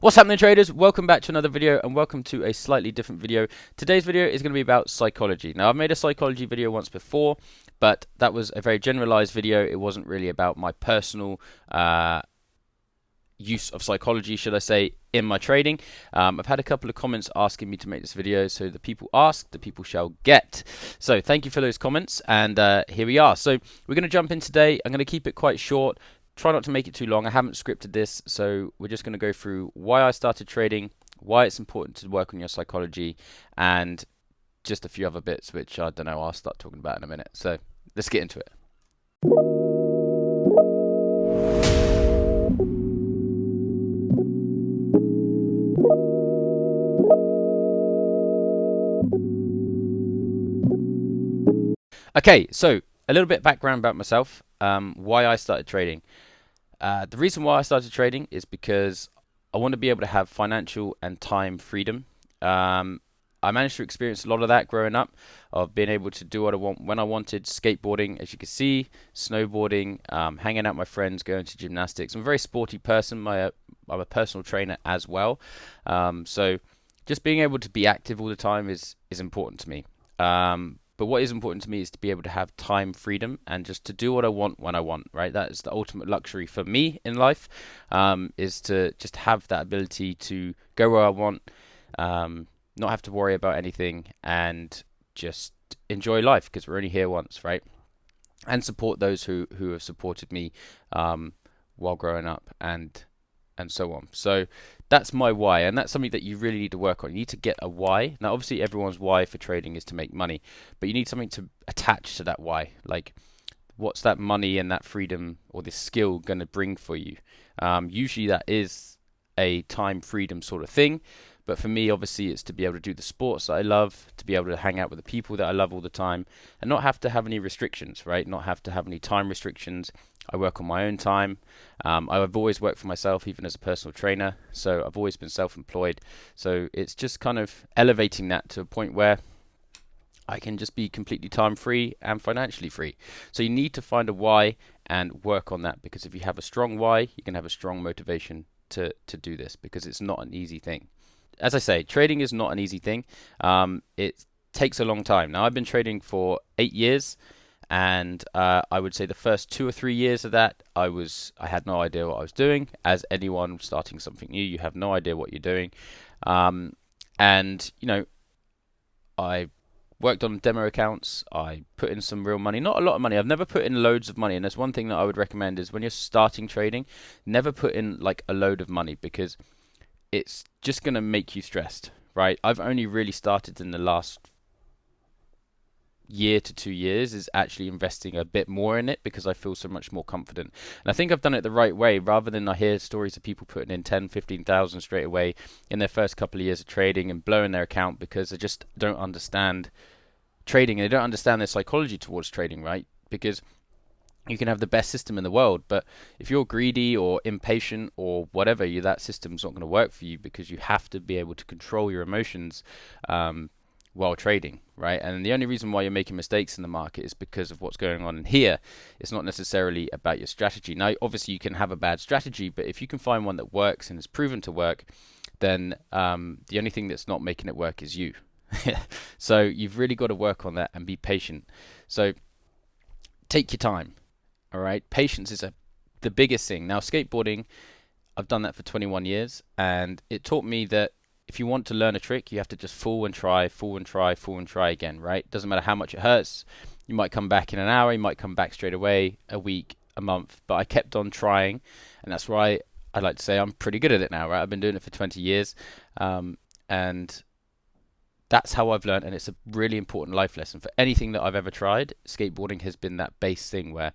What's happening, traders? Welcome back to another video, and welcome to a slightly different video. Today's video is going to be about psychology. Now, I've made a psychology video once before, but that was a very generalized video. It wasn't really about my personal use of psychology, should I say, in my trading. I've had a couple of comments asking me to make this video, so the people ask, the people shall get. So thank you for those comments, and here we are. So we're going to jump in today. I'm going to keep it quite short. Try not to make it too long. I haven't scripted this, so we're just going to go through why I started trading, why it's important to work on your psychology, and just a few other bits which I don't know, I'll start talking about in a minute. So let's get into it. Okay, so a little bit of background about myself, why I started trading. The reason why I started trading is because I want to be able to have financial and time freedom. I managed to experience a lot of that growing up, of being able to do what I want when I wanted, skateboarding, as you can see, snowboarding, hanging out with my friends, going to gymnastics. I'm a very sporty person. I'm a personal trainer as well. So just being able to be active all the time is important to me. But what is important to me is to be able to have time freedom and just to do what I want when I want, right? That is the ultimate luxury for me in life, is to just have that ability to go where I want, not have to worry about anything, and just enjoy life because we're only here once, right? And support those who have supported me while growing up and so on. So that's my why, and that's something that you really need to work on. You need to get a why. Now, obviously, everyone's why for trading is to make money, but you need something to attach to that why. Like, what's that money and that freedom or this skill going to bring for you? Usually, that is a time freedom sort of thing. But for me, obviously, it's to be able to do the sports that I love, to be able to hang out with the people that I love all the time, and not have to have any restrictions, right? Not have to have any time restrictions. I work on my own time. I've always worked for myself, even as a personal trainer. So I've always been self-employed. So it's just kind of elevating that to a point where I can just be completely time free and financially free. So you need to find a why and work on that, because if you have a strong why, you can have a strong motivation to do this, because it's not an easy thing. As I say, trading is not an easy thing. It takes a long time. Now, I've been trading for 8 years, and I would say the first 2 or 3 years of that, I had no idea what I was doing. As anyone starting something new, you have no idea what you're doing. And you know, I worked on demo accounts. I put in some real money, not a lot of money. I've never put in loads of money, and there's one thing that I would recommend is when you're starting trading, never put in like a load of money, because it's just going to make you stressed, right? I've only really started in the last year to 2 years is actually investing a bit more in it, because I feel so much more confident. And I think I've done it the right way, rather than I hear stories of people putting in 10, 15,000 straight away in their first couple of years of trading and blowing their account because they just don't understand trading, and they don't understand their psychology towards trading, right? Because you can have the best system in the world, but if you're greedy or impatient or whatever, that system's not going to work for you, because you have to be able to control your emotions while trading, right? And the only reason why you're making mistakes in the market is because of what's going on in here. It's not necessarily about your strategy. Now, obviously, you can have a bad strategy, but if you can find one that works and is proven to work, then the only thing that's not making it work is you. So you've really got to work on that and be patient. So take your time. All right, patience is the biggest thing. Now, skateboarding, I've done that for 21 years, and it taught me that if you want to learn a trick, you have to just fall and try, fall and try, fall and try again, right? Doesn't matter how much it hurts. You might come back in an hour, you might come back straight away, a week, a month, but I kept on trying, and that's why I like to say I'm pretty good at it now, right? I've been doing it for 20 years, and that's how I've learned, and it's a really important life lesson. For anything that I've ever tried, skateboarding has been that base thing where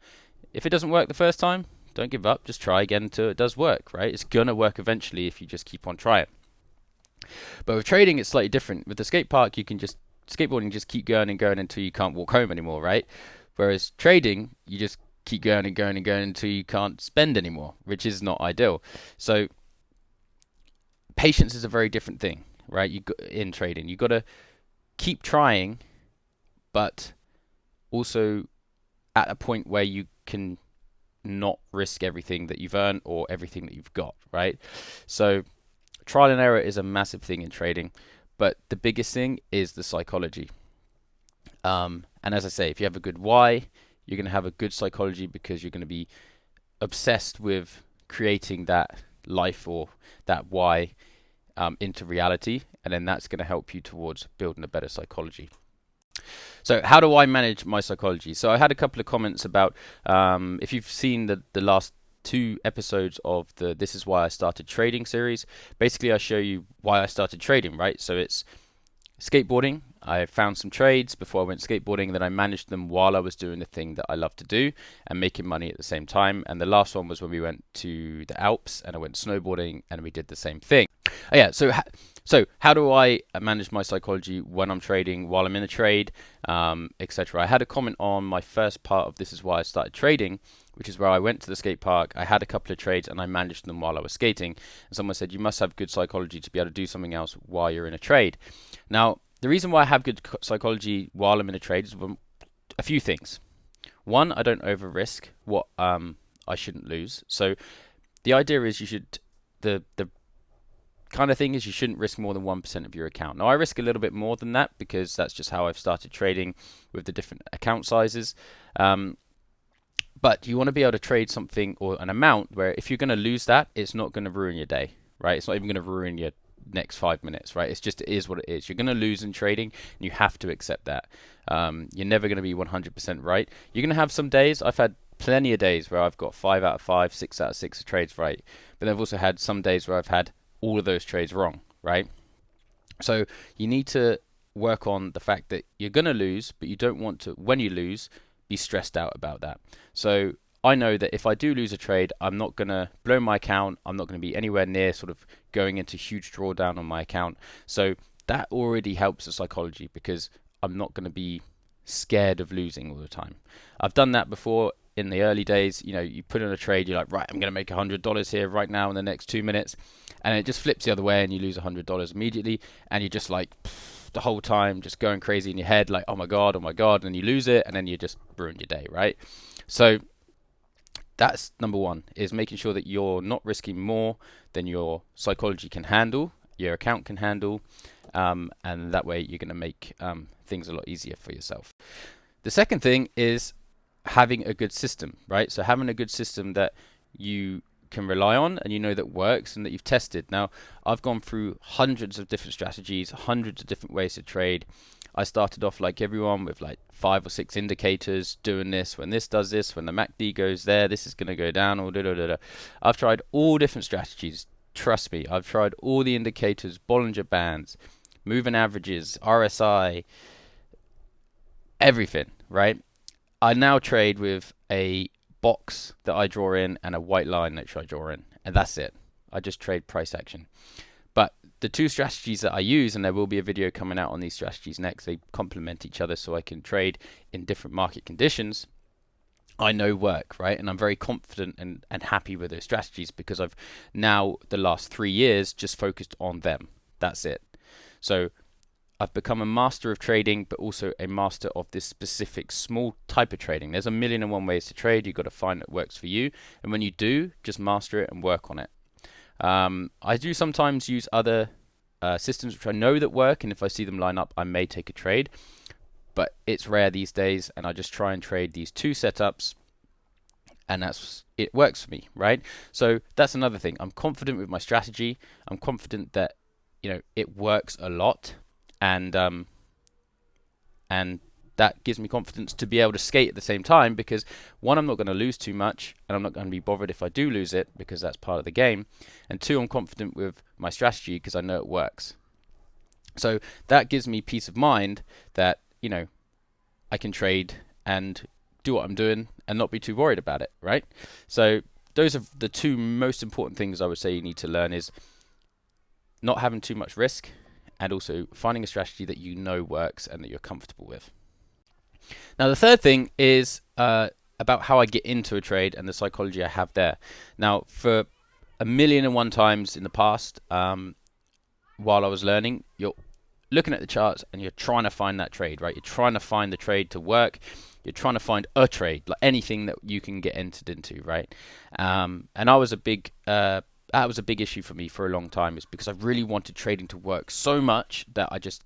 if it doesn't work the first time, don't give up. Just try again until it does work, right? It's going to work eventually if you just keep on trying. But with trading, it's slightly different. With the skate park, you can just, skateboarding, just keep going and going until you can't walk home anymore, right? Whereas trading, you just keep going and going and going until you can't spend anymore, which is not ideal. So patience is a very different thing, right? In trading, you've got to keep trying, but also at a point where you can not risk everything that you've earned or everything that you've got, right? So trial and error is a massive thing in trading, but the biggest thing is the psychology. And as I say, if you have a good why, you're going to have a good psychology, because you're going to be obsessed with creating that life or that why into reality, and then that's going to help you towards building a better psychology. So how do I manage my psychology? So I had a couple of comments about if you've seen the last 2 episodes of the This Is Why I Started Trading series. Basically, I show you why I started trading, right? So it's skateboarding. I found some trades before I went skateboarding, then I managed them while I was doing the thing that I love to do and making money at the same time. And the last one was when we went to the Alps and I went snowboarding and we did the same thing. Oh yeah, so how do I manage my psychology when I'm trading, while I'm in a trade, etc. I had a comment on my first part of This Is Why I Started Trading, which is where I went to the skate park, I had a couple of trades and I managed them while I was skating. And someone said, you must have good psychology to be able to do something else while you're in a trade. Now, the reason why I have good psychology while I'm in a trade is a few things. One, I don't over risk what I shouldn't lose. So the idea is the kind of thing is you shouldn't risk more than 1% of your account. Now I risk a little bit more than that because that's just how I've started trading with the different account sizes. But you want to be able to trade something or an amount where if you're going to lose that, it's not going to ruin your day, right? It's not even going to ruin your next 5 minutes, right? It is what it is. You're going to lose in trading and you have to accept that. You're never going to be 100% right. You're going to have some days. I've had plenty of days where I've got 5 out of 5, 6 out of 6 trades right. But I've also had some days where I've had all of those trades wrong, right? So you need to work on the fact that you're going to lose, but you don't want to, when you lose, be stressed out about that. So I know that if I do lose a trade, I'm not going to blow my account. I'm not going to be anywhere near sort of going into huge drawdown on my account. So that already helps the psychology because I'm not going to be scared of losing all the time. I've done that before in the early days. You know, you put in a trade, you're like, right, I'm going to make $100 here right now in the next 2 minutes. And it just flips the other way and you lose $100 immediately. And you're just like, the whole time just going crazy in your head, like, oh my god, and you lose it, and then you just ruin your day, right? So that's number one, is making sure that you're not risking more than your psychology can handle, your account can handle, and that way you're going to make things a lot easier for yourself. The second thing is having a good system, right? So having a good system that you can rely on and you know that works and that you've tested. Now, I've gone through hundreds of different strategies, hundreds of different ways to trade. I started off like everyone with like 5 or 6 indicators, doing this, when this does this, when the MACD goes there, this is going to go down, or da-da-da-da. I've tried all different strategies. Trust me, I've tried all the indicators, Bollinger Bands, moving averages, RSI, everything, right? I now trade with a box that I draw in and a white line that I draw in, and that's it. I just trade price action. But the 2 strategies that I use, and there will be a video coming out on these strategies next, they complement each other so I can trade in different market conditions, I know work, right? And I'm very confident and happy with those strategies because I've now, the last 3 years, just focused on them. That's it. So I've become a master of trading, but also a master of this specific small type of trading. There's 1,000,001 ways to trade. You've got to find what works for you. And when you do, just master it and work on it. I do sometimes use other systems which I know that work, and if I see them line up, I may take a trade. But it's rare these days, and I just try and trade these 2 setups, and it works for me, right? So that's another thing. I'm confident with my strategy. I'm confident that, you know, it works a lot. And that gives me confidence to be able to skate at the same time because, one, I'm not going to lose too much and I'm not going to be bothered if I do lose it because that's part of the game. And 2, I'm confident with my strategy because I know it works. So that gives me peace of mind that, you know, I can trade and do what I'm doing and not be too worried about it, right? So those are the 2 most important things I would say you need to learn, is not having too much risk, and also finding a strategy that you know works and that you're comfortable with. Now, the third thing is about how I get into a trade and the psychology I have there. Now, for 1,000,001 times in the past, while I was learning, you're looking at the charts and you're trying to find that trade, right? You're trying to find the trade to work. You're trying to find a trade, like anything that you can get entered into, right? And I was a big that was a big issue for me for a long time, is because I really wanted trading to work so much that I just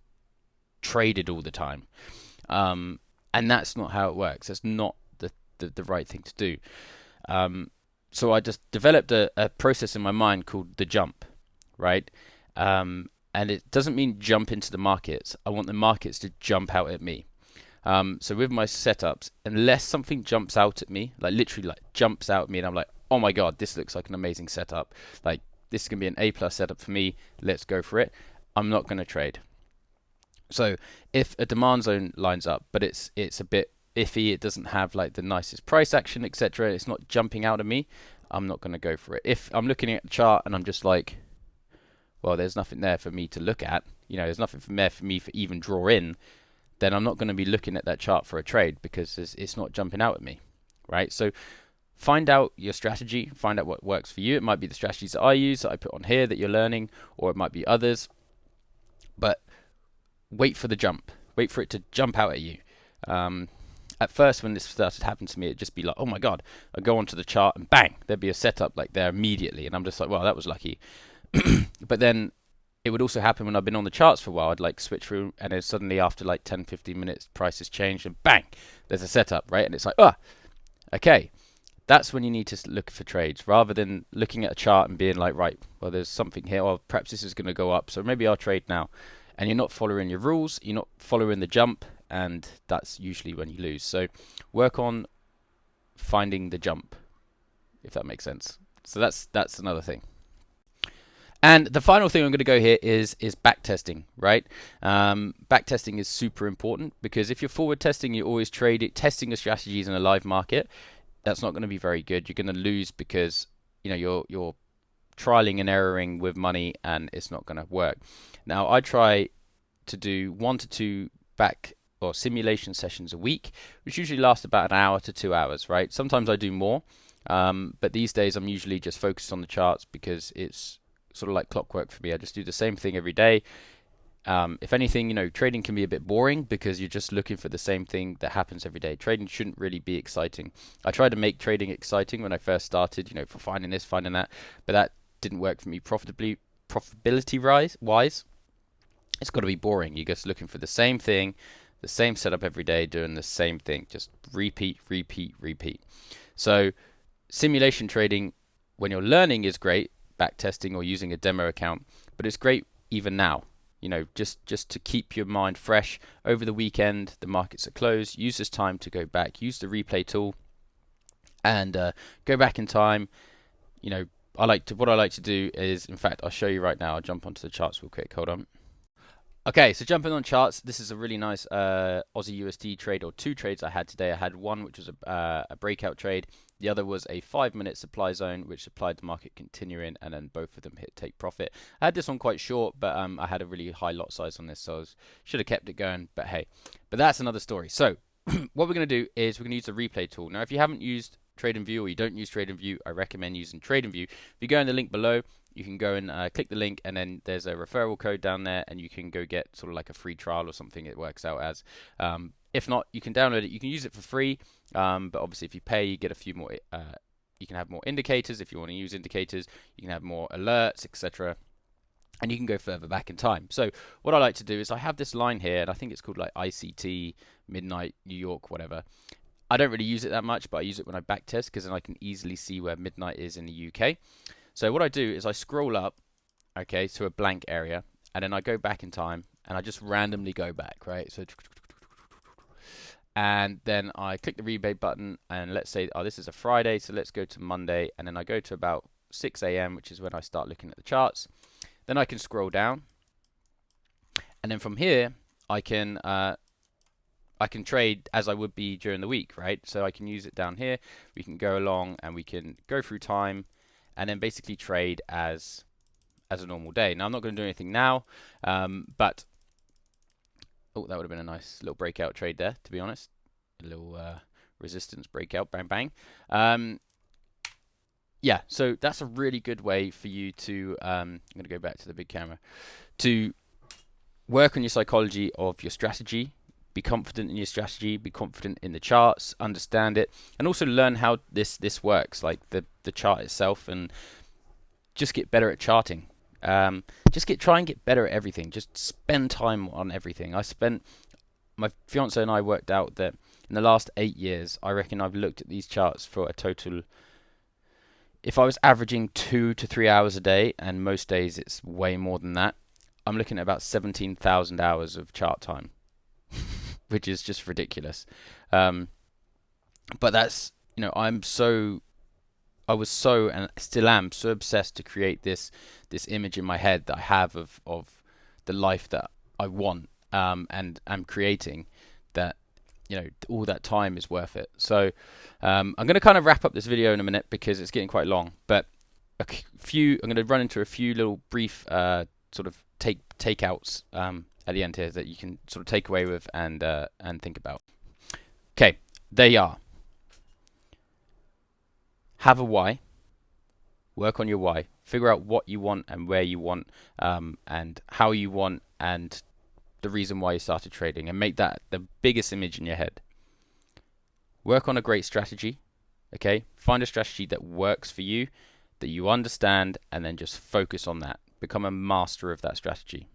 traded all the time. And that's not how it works. That's not the right thing to do. So I just developed a process in my mind called the jump, right? And it doesn't mean jump into the markets. I want the markets to jump out at me. So with my setups, unless something jumps out at me, like literally like jumps out at me, and I'm like, oh my god, this looks like an amazing setup. Like this is gonna be an A+ setup for me. Let's go for it. I'm not gonna trade. So if a demand zone lines up, but it's a bit iffy, it doesn't have like the nicest price action, etc., it's not jumping out at me, I'm not going to go for it. If I'm looking at the chart and I'm just like, well, there's nothing there for me to look at, there's nothing there for me to even draw in, then I'm not going to be looking at that chart for a trade, because it's not jumping out at me, right? So find out your strategy, find out what works for you. It might be the strategies that I use, that I put on here, that you're learning, or it might be others, but wait for the jump. Wait for it to jump out at you. At first, when this started happening to me, it'd just be like, oh my god, I'd go onto the chart and bang, there'd be a setup like there immediately, and I'm just like, well, that was lucky. But then it would also happen when I've been on the charts for a while. I'd like switch through, and then suddenly after like 10-15 minutes, prices change, and bang, there's a setup, right? And it's like, okay, that's when you need to look for trades, rather than looking at a chart and being like, right, well, there's something here, or perhaps this is going to go up, so maybe I'll trade now. And you're not following your rules, you're not following the jump, and that's usually when you lose. So work on finding the jump, if that makes sense. So that's another thing. And the final thing I'm going to go here is backtesting, right? Backtesting is super important, because if you're forward testing, you're always testing your strategies in a live market. That's not going to be very good. You're going to lose, because you're trialing and erroring with money, and it's not going to work. Now, I try to do 1 to 2 back or simulation sessions a week, which usually last about an hour to 2 hours, right? Sometimes I do more, but these days I'm usually just focused on the charts, because it's sort of like clockwork for me. I just do the same thing every day. If anything, trading can be a bit boring, because you're just looking for the same thing that happens every day. Trading shouldn't really be exciting. I tried to make trading exciting when I first started, for finding this, finding that, but that didn't work for me profitability wise. It's got to be boring. You're just looking for the same thing, the same setup every day, doing the same thing, just repeat. So simulation trading, when you're learning, is great, backtesting or using a demo account, but it's great even now. Just to keep your mind fresh. Over the weekend, the markets are closed. Use this time to go back. Use the replay tool and go back in time. What I like to do is, in fact, I'll show you right now. I'll jump onto the charts real quick. Hold on. Okay, so jumping on charts, this is a really nice Aussie USD trade, or 2 trades I had today. I had one which was a breakout trade. The other was a 5-minute supply zone, which supplied the market continuing, and then both of them hit take profit. I had this one quite short, but I had a really high lot size on this, so I should have kept it going, but hey. But that's another story. So what we're going to do is we're going to use the replay tool. Now, if you haven't used TradingView, or you don't use TradingView, I recommend using TradingView. If you go in the link below, you can go and click the link, and then there's a referral code down there, and you can go get sort of like a free trial or something it works out as. If not, you can download it. You can use it for free, but obviously if you pay, you get a few more. You can have more indicators if you want to use indicators. You can have more alerts, etc. And you can go further back in time. So what I like to do is I have this line here, and I think it's called like ICT, midnight, New York, whatever. I don't really use it that much, but I use it when I backtest, because then I can easily see where midnight is in the UK. So what I do is I scroll up, okay, to a blank area, and then I go back in time, and I just randomly go back, right? So, and then I click the rebate button, and let's say, this is a Friday, so let's go to Monday, and then I go to about 6 a.m., which is when I start looking at the charts. Then I can scroll down, and then from here, I can trade as I would be during the week, right? So I can use it down here. We can go along, and we can go through time, and then basically trade as a normal day. Now, I'm not going to do anything now, but that would have been a nice little breakout trade there, to be honest. A little resistance breakout, bang, bang. Yeah, so that's a really good way for you to, I'm going to go back to the big camera, to work on your psychology of your strategy. Be confident in your strategy, be confident in the charts, understand it, and also learn how this works, like the chart itself. And just get better at charting. Just try and get better at everything. Just spend time on everything. My fiance and I worked out that in the last 8 years, I reckon I've looked at these charts for a total. If I was averaging 2 to 3 hours a day, and most days it's way more than that, I'm looking at about 17,000 hours of chart time, which is just ridiculous. But that's, I was so, and still am so obsessed to create this image in my head that I have of the life that I want, and I'm creating, that all that time is worth it. So I'm going to kind of wrap up this video in a minute because it's getting quite long. But I'm going to run into a few little brief sort of takeouts at the end here that you can sort of take away with and think about. Okay, there you are. Have a why. Work on your why. Figure out what you want and where you want, and how you want, and the reason why you started trading, and make that the biggest image in your head. Work on a great strategy. Okay, find a strategy that works for you, that you understand, and then just focus on that. Become a master of that strategy.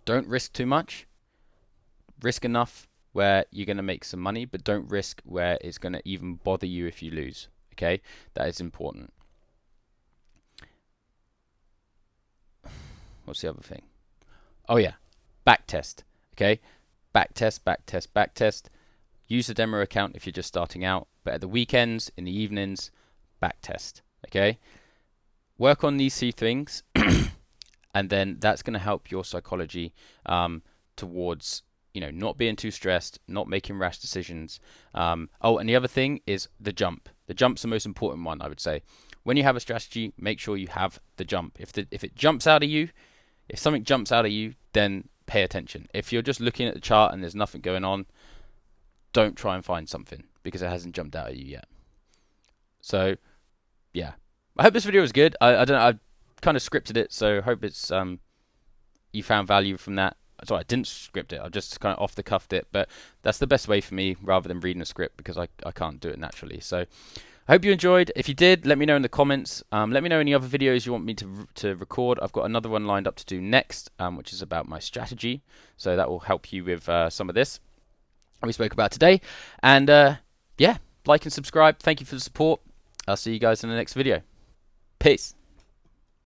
Don't risk too much. Risk enough where you're going to make some money, but don't risk where it's going to even bother you if you lose. Okay, that is important. What's the other thing? Oh yeah, backtest. Okay, backtest. Use the demo account if you're just starting out, but at the weekends, in the evenings, backtest. Okay, work on these 3 things, and then that's going to help your psychology towards not being too stressed, not making rash decisions. Oh, and the other thing is the jump. The jump's the most important one, I would say. When you have a strategy, make sure you have the jump. If it jumps out of you, if something jumps out of you, then pay attention. If you're just looking at the chart and there's nothing going on, don't try and find something because it hasn't jumped out at you yet. So, yeah. I hope this video was good. I don't know. I kind of scripted it, so I hope it's you found value from that. Sorry, I didn't script it. I just kind of off the cuffed it, but that's the best way for me rather than reading a script because I can't do it naturally. So I hope you enjoyed. If you did, let me know in the comments. Let me know any other videos you want me to record. I've got another one lined up to do next, which is about my strategy. So that will help you with some of this we spoke about today. And yeah, like and subscribe. Thank you for the support. I'll see you guys in the next video. Peace.